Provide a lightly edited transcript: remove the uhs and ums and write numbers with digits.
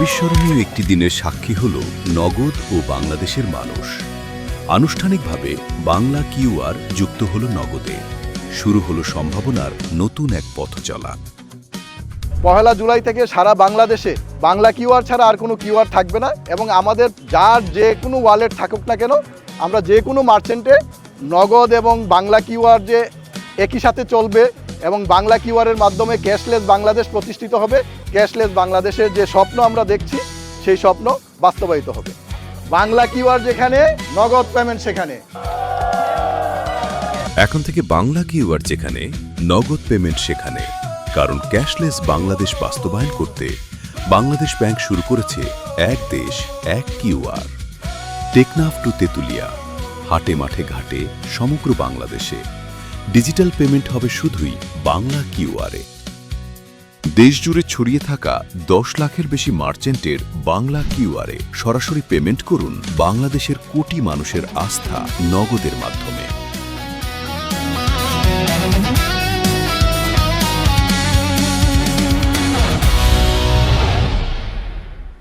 অবিস্মরণীয় একটি দিনের সাক্ষী হল নগদ ও বাংলাদেশের মানুষ। আনুষ্ঠানিকভাবে বাংলা কিউআর যুক্ত হল নগদে। শুরু হলো সম্ভাবনার নতুন এক পথ চলা। 1 জুলাই থেকে সারা বাংলাদেশে বাংলা কিউআর ছাড়া আর কোনো কিউআর থাকবে না এবং আমাদের যার যে কোনো ওয়ালেট থাকুক না কেন আমরা যে কোনো মার্চেন্টে নগদ এবং বাংলা কিউআর যে একই সাথে চলবে এবং বাংলা কিউআরের মাধ্যমে ক্যাশলেস বাংলাদেশ প্রতিষ্ঠিত হবে। ক্যাশলেস বাংলাদেশের যে স্বপ্ন আমরা দেখছি সেই স্বপ্ন বাস্তবায়িত হবে। বাংলা কিউআর যেখানে, নগদ পেমেন্ট সেখানে। এখন থেকে বাংলা কিউআর যেখানে, নগদ পেমেন্ট সেখানে। কারণ ক্যাশলেস বাংলাদেশ বাস্তবায়ন করতে বাংলাদেশ ব্যাংক শুরু করেছে এক দেশ এক কিউআর। টেকনাফ টু তেতুলিয়া, হাটে মাঠে ঘাটে সমগ্র বাংলাদেশে ডিজিটাল পেমেন্ট হবে শুধুই বাংলা কিউআরে। দেশজুড়ে ছড়িয়ে থাকা 10 লাখের বেশি মার্চেন্টের বাংলা কিউআরে সরাসরি পেমেন্ট করুন বাংলাদেশের কোটি মানুষের আস্থা নগদের মাধ্যমে।